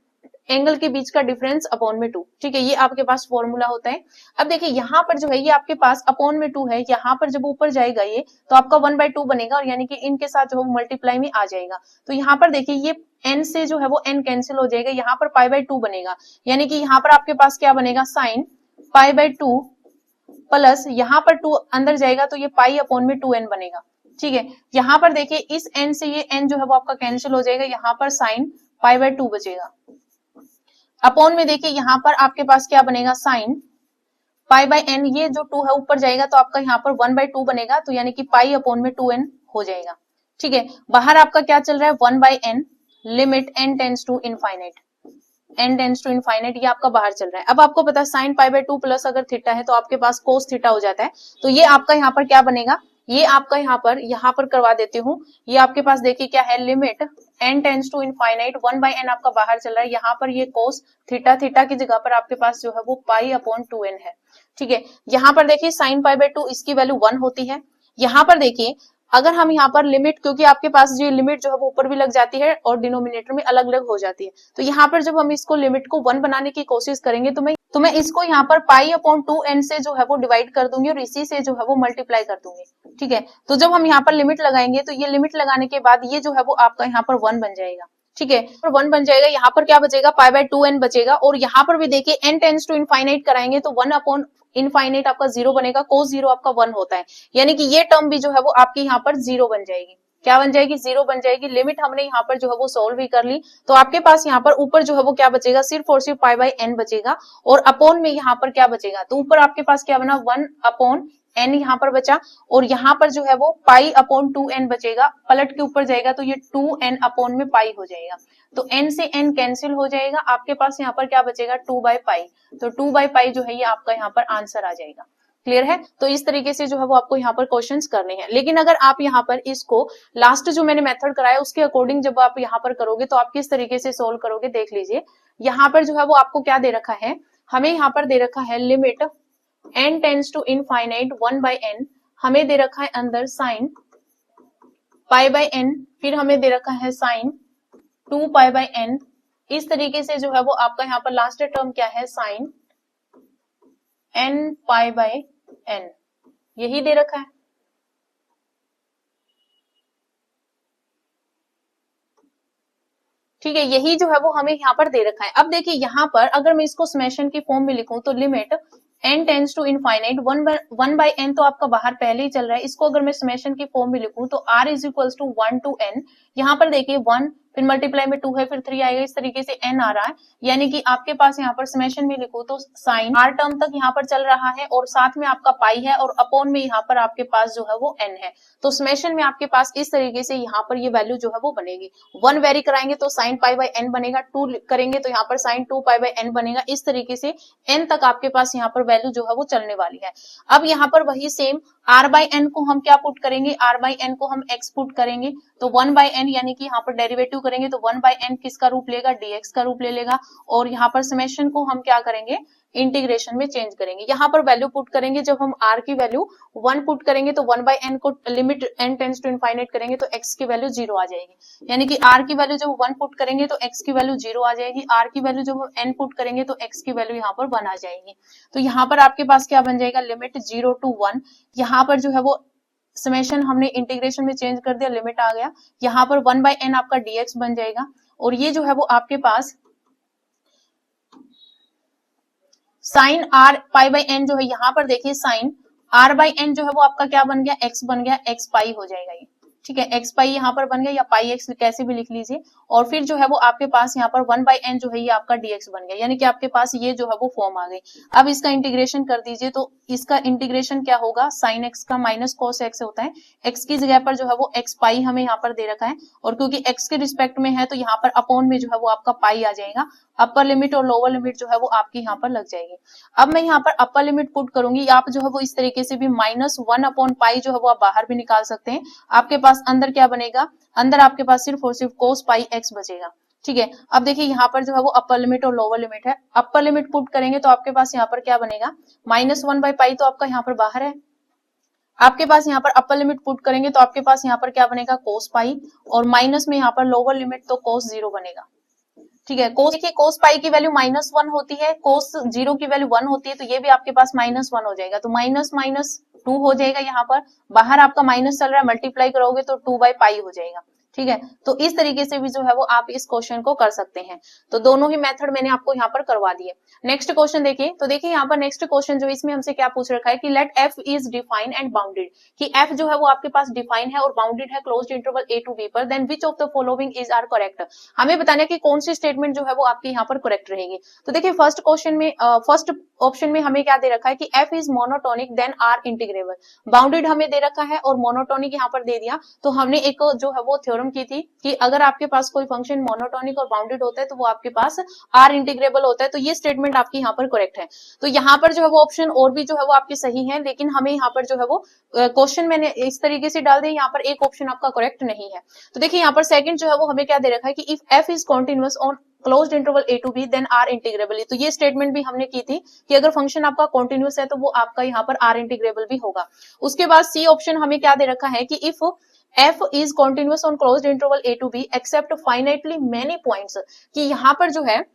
एंगल के बीच का डिफरेंस अपॉन में 2। ठीक है, ये आपके पास फॉर्मूला होता है। अब देखिए यहाँ पर जो है ये आपके पास अपॉन में 2 है, यहाँ पर जब ऊपर जाएगा ये तो आपका 1/2 बनेगा, और यानी कि इनके साथ जो है मल्टीप्लाई में आ जाएगा। तो यहाँ पर देखिए ये n से जो है वो n कैंसिल हो जाएगा, यहाँ पर π/2 बनेगा, यानी कि यहाँ पर आपके पास क्या बनेगा, साइन π/2 प्लस यहाँ पर 2 अंदर जाएगा तो ये पाई अपॉन में 2n बनेगा। ठीक है, यहाँ पर देखिए इस n से ये n जो है वो आपका कैंसिल हो जाएगा, यहाँ पर साइन π/2 बचेगा, अपॉन में देखिए यहाँ पर आपके पास क्या बनेगा, साइन π/n, ये जो 2 है ऊपर जाएगा तो आपका यहाँ पर 1/2 बनेगा, तो यानी कि पाई अपॉन में 2n हो जाएगा। ठीक है, बाहर आपका क्या चल रहा है, 1/n, limit n tends to infinite, ये आपका बाहर चल रहा है। अब आपको पता है साइन π/2 प्लस अगर थीटा है तो आपके पास कोस थीटा हो जाता है, तो ये आपका यहाँ पर क्या बनेगा, ये आपका यहाँ पर करवा देती हूँ, ये आपके पास देखिए क्या है, limit n tends to infinite 1/n आपका बाहर चल रहा है, यहाँ पर ये कोस थीटा की जगह पर आपके पास जो है वो पाई अपॉन 2n है। ठीक है, यहाँ पर देखिए साइन π/2 इसकी वैल्यू 1 होती है। यहाँ पर देखिए अगर हम यहाँ पर लिमिट, क्योंकि आपके पास ये लिमिट जो है वो ऊपर भी लग जाती है और डिनोमिनेटर में अलग अलग हो जाती है, तो यहाँ पर जब हम इसको लिमिट को 1 बनाने की कोशिश करेंगे तो मैं इसको यहाँ पर पाई अपॉन 2n से जो है वो डिवाइड कर दूंगी और इसी से जो है वो मल्टीप्लाई कर दूंगी। ठीक है, तो जब हम यहाँ पर लिमिट लगाएंगे तो ये लिमिट लगाने के बाद ये जो है वो आपका यहाँ पर 1 बन जाएगा। ठीक है, 1 बन जाएगा, यहाँ पर क्या बचेगा, π/2n बचेगा, और यहाँ पर भी देखिए n टेंड्स टू इनफाइनाइट कराएंगे तो 1 अपॉन इनफाइनाइट आपका 0 बनेगा, कोस 0 आपका 1 होता है, यानी कि ये टर्म भी जो है वो आपकी यहाँ पर 0 बन जाएगी। क्या बन जाएगी, 0 बन जाएगी। लिमिट हमने यहाँ पर जो है वो सोल्व भी कर ली, तो आपके पास यहाँ पर ऊपर जो है वो क्या बचेगा, सिर्फ और सिर्फ π/n बचेगा, और अपॉन में यहाँ पर क्या बचेगा, तो ऊपर आपके पास क्या बना, 1 अपॉन n यहाँ पर बचा, और यहाँ पर जो है वो पाई अपॉन 2n बचेगा, पलट के ऊपर जाएगा तो ये 2n अपॉन में पाई हो जाएगा, तो n से n कैंसिल हो जाएगा, आपके पास यहाँ पर क्या बचेगा, 2/पाई, तो 2/पाई जो है ये आपका यहाँ पर आंसर आ जाएगा। क्लियर है, तो इस तरीके से जो है वो आपको यहाँ पर क्वेश्चंस करने हैं। लेकिन अगर आप यहाँ पर इसको लास्ट जो मैंने मेथड कराया उसके अकॉर्डिंग जब आप यहाँ पर करोगे तो आप किस तरीके से सोल्व करोगे, देख लीजिए। यहाँ पर जो है वो आपको क्या दे रखा है, हमें यहाँ पर दे रखा है limit n tends to infinite 1/n, हमें दे रखा है अंदर साइन π/n, फिर हमें दे रखा है साइन 2π/n, इस तरीके से जो है वो आपका यहाँ पर लास्ट टर्म क्या है, साइन n π/n, यही दे रखा है। ठीक है, यही जो है वो हमें यहाँ पर दे रखा है। अब देखिए यहाँ पर अगर मैं इसको समेशन की फॉर्म में लिखूं तो limit n tends to infinite 1/n तो आपका बाहर पहले ही चल रहा है, इसको अगर मैं समेशन की फॉर्म में लिखूं तो r is equals to 1 to n, यहाँ पर देखिए 1 फिर मल्टीप्लाई में 2 है, फिर 3 आएगा, इस तरीके से n आ रहा है, यानी कि आपके पास यहाँ पर समेशन में लिखो तो साइन r टर्म तक यहाँ पर चल रहा है और साथ में आपका पाई है, और अपॉन में यहाँ पर आपके पास जो है वो n है, तो समेशन में आपके पास इस तरीके से यहाँ पर ये वैल्यू जो है वो बनेगी। 1 वेरी कराएंगे तो साइन π/n बनेगा, 2 करेंगे तो यहाँ पर साइन 2π/n बनेगा, इस तरीके से n तक आपके पास यहाँ पर वैल्यू जो है वो चलने वाली है। अब यहाँ पर वही सेम r/n को हम क्या पुट करेंगे, r/n को हम x पुट करेंगे, तो 1/n यानी कि यहाँ पर डेरिवेटिव करेंगे तो 1/n किसका रूप लेगा, dx का रूप ले लेगा, और यहाँ पर समेशन को हम क्या करेंगे, इंटीग्रेशन में चेंज करेंगे। यहाँ पर वैल्यू पुट करेंगे, जब हम r की वैल्यू 1 पुट करेंगे तो 1/n को limit n tends to infinite करेंगे तो x की वैल्यू 0 आ जाएगी। यानी कि r की वैल्यू जब 1 पुट करेंगे तो x की वैल्यू 0 आ जाएगी, r की वैल्यू जब n पुट करेंगे तो x की वैल्यू यहाँ पर 1 आ जाएगी। तो यहाँ पर आपके पास क्या बन जाएगा, लिमिट 0 to 1। यहाँ पर जो है वो समेशन हमने इंटीग्रेशन में चेंज कर दिया, लिमिट आ गया। यहाँ पर 1/n आपका dx बन जाएगा, और ये जो है वो आपके पास साइन r π/n जो है, यहाँ पर देखिए साइन r/n जो है वो आपका क्या बन गया, x बन गया, x पाई हो जाएगा ये, ठीक है, x पाई यहाँ पर बन गया, या पाई x कैसे भी लिख लीजिए। और फिर जो है वो आपके पास यहाँ पर 1/n जो है ये आपका dx बन गया, यानी कि आपके पास ये जो है वो फॉर्म आ गई। अब इसका इंटीग्रेशन कर दीजिए, तो इसका इंटीग्रेशन क्या होगा, साइन x का माइनस cos x होता है, x की जगह पर जो है वो x पाई हमें यहाँ पर दे रखा है, और क्योंकि x के रिस्पेक्ट में है तो यहाँ पर अपॉन में जो है वो आपका पाई आ जाएगा। अपर लिमिट और लोअर लिमिट जो है वो आपकी यहाँ पर लग जाएगी। अब मैं यहाँ पर अपर लिमिट पुट करूंगी, आप जो है वो इस तरीके से भी -1/पाई जो है वो आप बाहर भी निकाल सकते हैं। आपके पास अंदर क्या बनेगा, अंदर आपके पास सिर्फ और सिर्फ cos पाई x बचेगा, ठीक है। अब देखिए यहाँ पर जो है वो अपर लिमिट और लोअर लिमिट है, अपर लिमिट पुट करेंगे तो आपके पास यहाँ पर क्या बनेगा, -1/पाई तो आपका यहाँ पर बाहर है, आपके पास यहाँ पर अपर लिमिट पुट करेंगे तो आपके पास यहाँ पर क्या बनेगा, cos पाई, और माइनस में यहाँ पर लोअर लिमिट तो cos 0 बनेगा, ठीक है। cos देखिए cos पाई की वैल्यू -1 होती है, cos 0 की वैल्यू 1 होती है, तो ये भी आपके पास -1 हो जाएगा, तो माइनस माइनस 2 हो जाएगा। यहाँ पर बाहर आपका माइनस चल रहा है, मल्टीप्लाई करोगे तो 2/पाई हो जाएगा, ठीक है। तो इस तरीके से भी जो है वो आप इस क्वेश्चन को कर सकते हैं। तो दोनों ही मेथड मैंने आपको यहाँ पर करवा दिए। नेक्स्ट क्वेश्चन देखिए, तो देखिए यहाँ पर नेक्स्ट क्वेश्चन जो इसमें हमसे क्या पूछ रखा है कि let f is defined and bounded, कि f जो है वो आपके पास डिफाइन है और बाउंडेड है closed interval a to b पर, then which of the following is are correct. हमें बताना है कि कौन सी स्टेटमेंट जो है वो आपके यहाँ पर करेक्ट रहेगी। तो देखिए फर्स्ट क्वेश्चन में फर्स्ट ऑप्शन में हमें क्या दे रखा है कि f is monotonic then R integrable, bounded हमें दे रखा है और मोनोटोनिक यहाँ पर दे दिया। तो हमने एक जो है वो थ्योरम की थी कि अगर आपके पास कोई फंक्शन मोनोटोनिक और बाउंडेड होता है तो वो आपके पास आर इंटीग्रेबल होता है, तो ये स्टेटमेंट आपकी यहाँ पर करेक्ट है। तो यहाँ पर जो है वो ऑप्शन और भी जो है वो आपके सही है, लेकिन हमें यहाँ पर जो है वो क्वेश्चन मैंने इस तरीके से डाल दिया, यहाँ पर एक ऑप्शन आपका करेक्ट नहीं है। तो देखिए यहाँ पर सेकंड जो है वो हमें क्या दे रखा है कि if f is continuous on closed interval a to b then r integrable. तो ये स्टेटमेंट भी हमने की थी कि अगर फंक्शन आपका कॉन्टिन्यूअस है तो वो आपका यहाँ पर r इंटीग्रेबल भी होगा। उसके बाद सी ऑप्शन हमें क्या दे रखा है कि if f is continuous on closed interval a to b except finitely many points, कि यहाँ पर जो है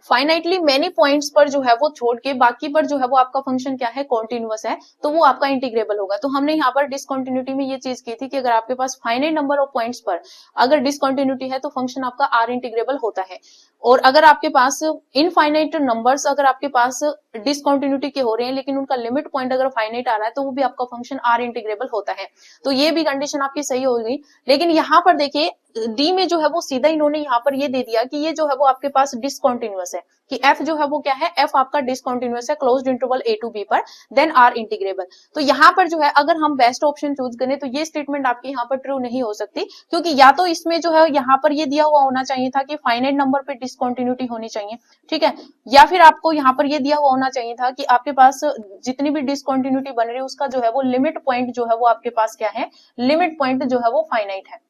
फाइनाइटली मेनी पॉइंट्स पर जो है वो छोड़ के बाकी पर जो है वो आपका फंक्शन क्या है, कॉन्टिन्यूअस है, तो वो आपका इंटीग्रेबल होगा। तो हमने यहाँ पर डिसकंटिन्यूटी में ये चीज की थी कि अगर आपके पास फाइनाइट नंबर ऑफ पॉइंट्स पर अगर डिसकंटिन्यूटी है तो फंक्शन आपका आर इंटीग्रेबल होता है, और अगर आपके पास इनफाइनाइट नंबर्स अगर आपके पास डिसकंटिन्यूटी के हो रहे हैं लेकिन उनका लिमिट पॉइंट अगर फाइनाइट आ रहा है तो वो भी आपका फंक्शन आर इंटीग्रेबल होता है। तो ये भी कंडीशन आपकी सही होगी। लेकिन यहाँ पर देखिए डी में जो है वो सीधा इन्होंने यहाँ पर ये दे दिया कि ये जो है वो आपके पास डिसकंटिन्यूअस है, कि f जो है वो क्या है, f आपका डिसकंटिन्यूअस है closed interval a to b पर, देन r इंटीग्रेबल। तो यहाँ पर जो है अगर हम बेस्ट ऑप्शन चूज करें तो ये स्टेटमेंट आपकी यहाँ पर ट्रू नहीं हो सकती, क्योंकि या तो इसमें जो है यहाँ पर ये दिया हुआ होना चाहिए था कि फाइनाइट नंबर पे डिसकंटिन्यूटी होनी चाहिए, ठीक है, या फिर आपको यहाँ पर ये दिया हुआ होना चाहिए था कि आपके पास जितनी भी डिसकंटिन्यूटी बन रही है उसका जो है वो लिमिट पॉइंट जो है वो आपके पास क्या है, लिमिट पॉइंट जो है वो फाइनाइट है,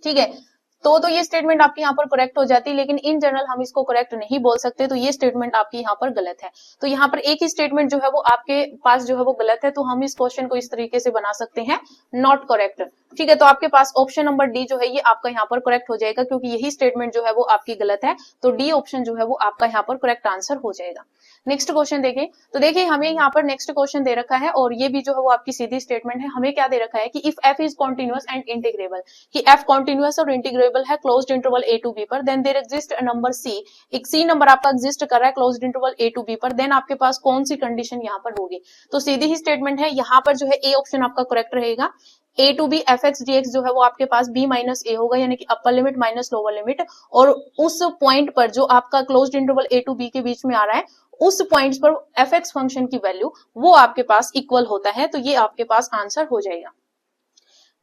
ठीक है। तो ये स्टेटमेंट आपकी यहाँ पर करेक्ट हो जाती है, लेकिन इन जनरल हम इसको करेक्ट नहीं बोल सकते, तो ये स्टेटमेंट आपकी यहाँ पर गलत है। तो यहाँ पर एक ही स्टेटमेंट जो है वो आपके पास जो है वो गलत है, तो हम इस क्वेश्चन को इस तरीके से बना सकते हैं, नॉट करेक्ट, ठीक है। तो आपके पास ऑप्शन नंबर डी जो है ये आपका यहाँ पर करेक्ट हो जाएगा, क्योंकि यही स्टेटमेंट जो है वो आपकी गलत है, तो डी ऑप्शन जो है वो आपका यहाँ पर करेक्ट आंसर हो जाएगा। नेक्स्ट क्वेश्चन देखिए, तो देखिए हमें यहाँ पर नेक्स्ट क्वेश्चन दे रखा है और ये भी जो है वो आपकी सीधी स्टेटमेंट है। हमें क्या दे रखा है कि if f is continuous and integrable, कि f कॉन्टिन्यूअस और इंटीग्रेबल है closed interval a to b पर, then there exist a number c, एक c नंबर आपका एग्जिस्ट कर रहा है closed interval a to b पर, देन आपके पास कौन सी कंडीशन यहाँ पर होगी। तो सीधी ही स्टेटमेंट है, यहाँ पर जो है ए ऑप्शन आपका करेक्ट रहेगा। a to b fx dx जो है वो आपके पास b माइनस a होगा, यानी कि upper limit minus lower limit, और उस पॉइंट पर जो आपका closed interval a to b के बीच में आ रहा है उस पॉइंट्स पर fx फंक्शन की वैल्यू वो आपके पास इक्वल होता है, तो ये आपके पास आंसर हो जाएगा।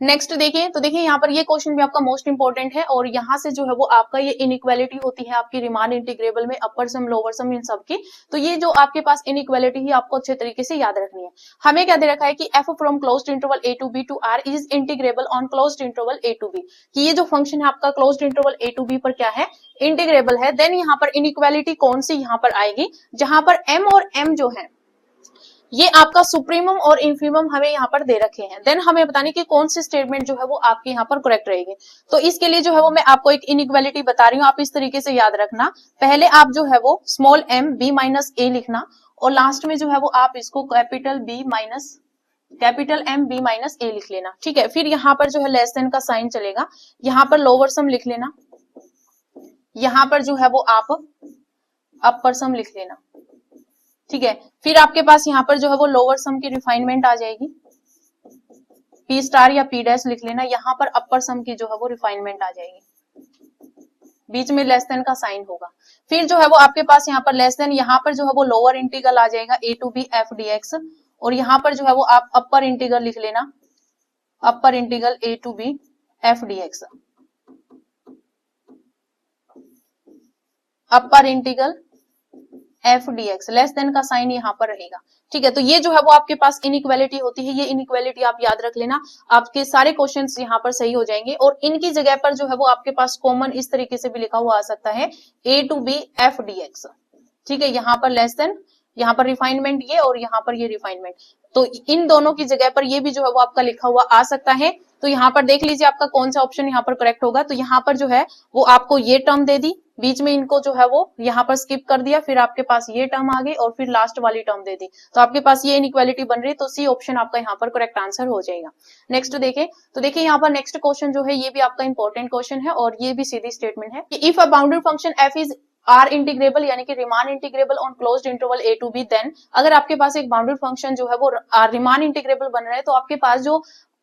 नेक्स्ट देखिए, तो देखिए यहाँ पर ये क्वेश्चन भी आपका मोस्ट इंपोर्टेंट है और यहाँ से जो है वो आपका ये इनइक्वालिटी होती है आपकी रीमान इंटीग्रेबल में, अपर सम लोअर सम इन सब की। तो ये जो आपके पास इनइक्वालिटी ही आपको अच्छे तरीके से याद रखनी है। हमें क्या दे रखा है कि f from closed interval a to b to r is integrable on closed interval a to b, कि ये जो फंक्शन है आपका closed interval a to b पर क्या है, इंटीग्रेबल है। देन यहाँ पर इनइक्वालिटी कौन सी यहाँ पर आएगी, जहां पर m और m जो है ये आपका सुप्रीमम और इंफीमम हमें यहाँ पर दे रखे हैं। देन हमें बताने की कौन सी स्टेटमेंट जो है वो आपके यहाँ पर करेक्ट रहेगी। तो इसके लिए जो है वो मैं आपको एक इनइक्वालिटी बता रही हूँ, आप इस तरीके से याद रखना। पहले आप जो है वो small m b minus a लिखना और लास्ट में जो है वो आप इसको capital M b minus a लिख लेना, ठीक है। फिर यहाँ पर जो है लेस देन का साइन चलेगा, यहाँ पर लोअर सम लिख लेना, यहाँ पर जो है वो आप अपर सम लिख लेना, ठीक है। फिर आपके पास यहाँ पर जो है वो लोअर सम की रिफाइनमेंट आ जाएगी, P स्टार या P डैश लिख लेना, यहाँ पर अपर सम की जो है वो रिफाइनमेंट आ जाएगी, बीच में लेस देन का साइन होगा। फिर जो है वो आपके पास यहाँ पर लेस देन, यहाँ पर जो है वो लोअर इंटीग्रल आ जाएगा a to b f dx और यहाँ पर जो है वो आप अपर इंटीग्रल लिख लेना, upper integral a to b f dx, upper integral f dx, less than का साइन यहाँ पर रहेगा, ठीक है। तो ये जो है वो आपके पास इनइक्वालिटी होती है, ये इनइक्वालिटी आप याद रख लेना, आपके सारे क्वेश्चंस यहाँ पर सही हो जाएंगे। और इनकी जगह पर जो है वो आपके पास कॉमन इस तरीके से भी लिखा हुआ आ सकता है a to b f dx, ठीक है। यहाँ पर लेस देन, यहाँ पर रिफाइनमेंट ये और यहाँ पर ये रिफाइनमेंट, तो इन दोनों की जगह पर ये भी जो है वो आपका लिखा हुआ आ सकता है। तो यहाँ पर देख लीजिए आपका कौन सा ऑप्शन यहाँ पर करेक्ट होगा। तो यहाँ पर जो है वो आपको ये टर्म दे दी, बीच में इनको जो है वो यहाँ पर स्किप कर दिया, फिर आपके पास ये टर्म आ गई और फिर लास्ट वाली टर्म दे दी, तो आपके पास ये इनइक्वालिटी बन रही है। तो सी ऑप्शन आपका यहाँ पर करेक्ट आंसर हो जाएगा। नेक्स्ट देखें, तो देखिए यहाँ पर नेक्स्ट क्वेश्चन जो है ये भी आपका इंपॉर्टेंट क्वेश्चन है और ये भी सीधी स्टेटमेंट है कि if a bounded function f is R integrable यानी कि Riemann integrable on closed interval a to b, then अगर आपके पास एक बाउंडेड फंक्शन जो है वो रिमान इंटीग्रेबल बन रहा है, तो आपके पास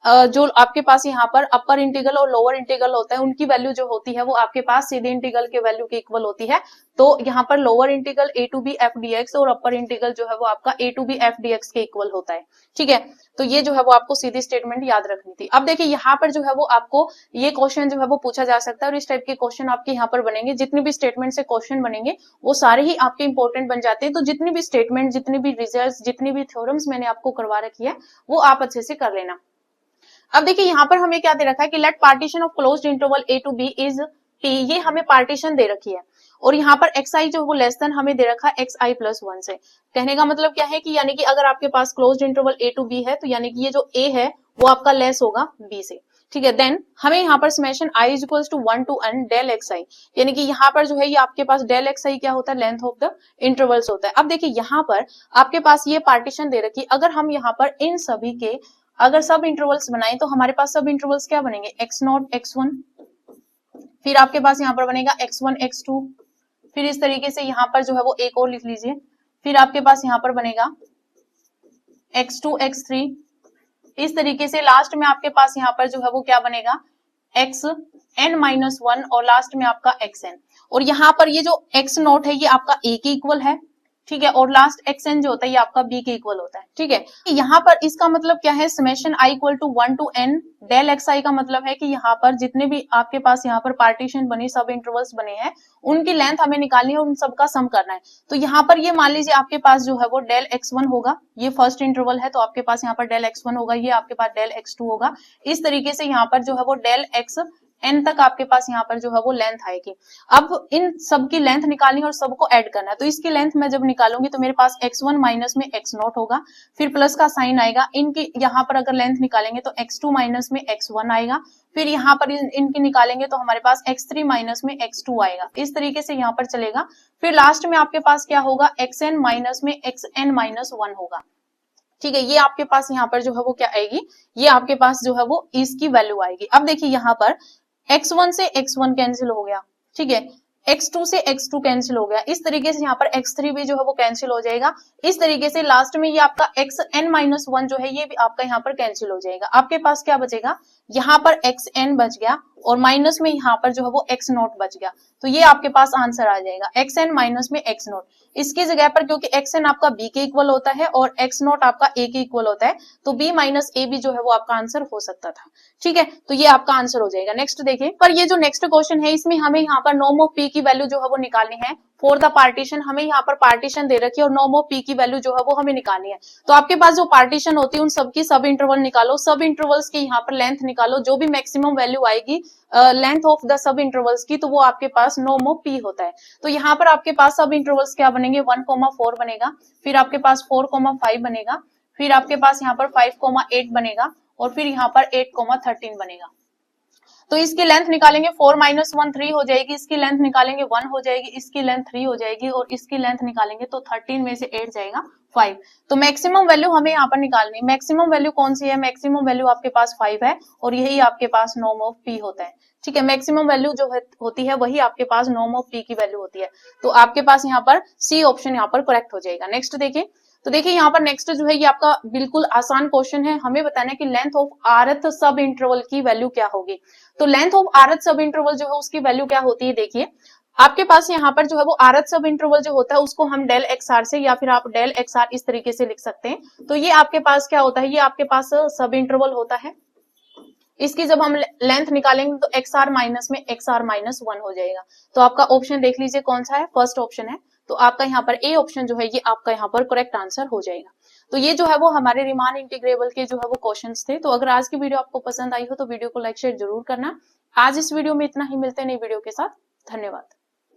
जो आपके पास यहाँ पर अपर इंटीग्रल और लोअर इंटीग्रल होता है, उनकी वैल्यू जो होती है वो आपके पास सीधे इंटीग्रल के वैल्यू के इक्वल होती है। तो यहाँ पर lower integral a to b f dx और अपर इंटीग्रल जो है वो आपका a to b f dx के इक्वल होता है, ठीक है। तो ये जो है वो आपको सीधी स्टेटमेंट याद रखनी थी। अब देखिए यहाँ पर जो है वो आपको ये क्वेश्चन जो है वो पूछा जा सकता है और इस टाइप के क्वेश्चन आपके यहाँ पर बनेंगे। जितने भी स्टेटमेंट से क्वेश्चन बनेंगे वो सारे ही आपके इंपॉर्टेंट बन जाते हैं। तो जितनी भी स्टेटमेंट, जितनी भी रिजल्ट, जितनी भी थ्योरम्स मैंने आपको करवा रखी है वो आप अच्छे से कर लेना। अब देखिए यहाँ पर हमें क्या दे रखा है कि let partition of closed interval a to b is p, ये हमें पार्टीशन दे रखी है और यहाँ पर xi जो वो लेस देन हमें दे रखा है xi प्लस 1 से। कहने का मतलब क्या है कि यानी कि अगर आपके पास closed interval a to b है तो यानी कि ये जो a है वो आपका लेस होगा b से, ठीक है। देन हमें यहाँ पर summation i is equals to 1 to n del xi, यानी कि यहाँ पर जो है ये आपके पास डेल xi क्या होता है, लेंथ ऑफ द इंटरवल्स होता है। अब देखिए यहाँ पर आपके पास ये पार्टीशन दे रखी है, अगर हम यहाँ पर इन सभी के अगर सब इंटरवल्स बनाएं तो हमारे पास सब इंटरवल्स क्या बनेंगे, x0 x1, फिर आपके पास यहाँ पर बनेगा x1 x2, फिर इस तरीके से यहाँ पर जो है वो एक और लिख लीजिए, फिर आपके पास यहाँ पर बनेगा x2 x3, इस तरीके से लास्ट में आपके पास यहाँ पर जो है वो क्या बनेगा xn माइनस 1 और लास्ट में आपका xn। और यहाँ पर ये जो x0 है ये आपका a के इक्वल है, ठीक है, और लास्ट xn जो होता है ये आपका b के इक्वल होता है, ठीक है। यहाँ पर इसका मतलब क्या है, summation i equal to 1 to n del xi का मतलब है कि यहाँ पर जितने भी आपके पास यहाँ पर पार्टीशन बनी, सब इंटरवल्स बने हैं, उनकी लेंथ हमें निकालनी है और उन सबका सम करना है। तो यहाँ पर ये मान लीजिए आपके पास जो है वो डेल x1 होगा, ये फर्स्ट इंटरवल है तो आपके पास यहाँ पर डेल x1 होगा, ये आपके पास डेल x2 होगा, इस तरीके से यहाँ पर जो है वो डेल x n तक आपके पास यहाँ पर जो है वो लेंथ आएगी। अब इन सब की लेंथ निकालनी है और सबको ऐड करना है, तो इसकी लेंथ मैं जब निकालूंगी तो मेरे पास x1 माइनस में x0 होगा, फिर प्लस का साइन आएगा, इनकी यहाँ पर अगर लेंथ निकालेंगे तो x2 माइनस में x1 आएगा, फिर यहाँ पर इनकी निकालेंगे तो हमारे पास x3 माइनस में x2 आएगा, इस तरीके से यहाँ पर चलेगा। फिर लास्ट में आपके पास क्या होगा, xn माइनस में xn माइनस 1 होगा, ठीक है। ये आपके पास यहाँ पर जो है वो क्या आएगी, ये आपके पास जो है वो इसकी वैल्यू आएगी। अब देखिए यहाँ पर x1 से x1 कैंसिल हो गया, ठीक है, x2 से x2 कैंसिल हो गया, इस तरीके से यहाँ पर x3 भी जो है वो कैंसिल हो जाएगा, इस तरीके से लास्ट में ये आपका xn माइनस 1 जो है ये भी आपका यहाँ पर कैंसिल हो जाएगा। आपके पास क्या बचेगा, यहाँ पर एक्स एन बच गया और माइनस में यहाँ पर जो है वो एक्स नॉट बच गया। तो ये आपके पास आंसर आ जाएगा एक्स एन माइनस में एक्स नॉट। इसकी जगह पर क्योंकि एक्स एन आपका बी के इक्वल होता है और एक्स नॉट आपका ए के इक्वल होता है, तो बी माइनस ए भी जो है वो आपका आंसर हो सकता था। ठीक है, तो ये आपका आंसर हो जाएगा। नेक्स्ट देखिए, पर ये जो नेक्स्ट क्वेश्चन है इसमें हमें यहाँ पर नॉर्म ऑफ पी की वैल्यू जो है वो निकालनी है फॉर द पार्टीशन। हमें यहाँ पर पार्टीशन दे रखी है और नॉर्म ऑफ पी की वैल्यू जो है वो हमें निकालनी है। तो आपके पास जो पार्टीशन होती है उन सबकी सब इंटरवल निकालो, सब इंटरवल्स की यहाँ पर लेंथ निकालो, जो भी मैक्सिमम वैल्यू आएगी length of the sub intervals की, तो वो आपके पास नॉर्म ऑफ पी होता है। तो यहाँ पर आपके पास सब इंटरवल्स क्या बनेंगे, 1,4 बनेगा, फिर आपके पास 4,5 बनेगा, फिर आपके पास यहाँ पर 5,8 बनेगा और फिर यहाँ पर 8,13 बनेगा। तो इसकी लेंथ निकालेंगे 4 माइनस 1 3 हो जाएगी, इसकी लेंथ निकालेंगे 1 हो जाएगी, इसकी लेंथ 3 हो जाएगी और इसकी लेंथ निकालेंगे तो 13 में से 8 जाएगा 5। तो मैक्सिमम वैल्यू हमें यहाँ पर निकालनी है। मैक्सिमम वैल्यू कौन सी है, मैक्सिमम वैल्यू आपके पास 5 है और यही आपके पास नॉर्म ऑफ पी होता है। ठीक है, मैक्सिमम वैल्यू जो होती है वही आपके पास नॉर्म ऑफ पी की वैल्यू होती है। तो आपके पास यहाँ पर सी ऑप्शन यहाँ पर करेक्ट हो जाएगा। नेक्स्ट देखिए, तो देखिए यहाँ पर नेक्स्ट जो है ये आपका बिल्कुल आसान क्वेश्चन है। हमें बताना है कि लेंथ ऑफ आरथ सब इंटरवल की वैल्यू क्या होगी। तो लेंथ ऑफ आरथ सब इंटरवल जो है उसकी वैल्यू क्या होती है, देखिए आपके पास यहाँ पर जो है वो आरथ सब इंटरवल जो होता है उसको हम डेल एक्स आर से या फिर आप डेल एक्स आर इस तरीके से लिख सकते हैं। तो ये आपके पास क्या होता है, ये आपके पास सब इंटरवल होता है। इसकी जब हम लेंथ निकालेंगे तो एक्स आर माइनस में एक्स आर माइनस 1 हो जाएगा। तो आपका ऑप्शन देख लीजिए कौन सा है, फर्स्ट ऑप्शन है। तो आपका यहाँ पर ए ऑप्शन जो है ये आपका यहाँ पर करेक्ट आंसर हो जाएगा। तो ये जो है वो हमारे रीमान इंटीग्रेबल के जो है वो क्वेश्चंस थे। तो अगर आज की वीडियो आपको पसंद आई हो तो वीडियो को लाइक शेयर जरूर करना। आज इस वीडियो में इतना ही, मिलते हैं नई वीडियो के साथ। धन्यवाद।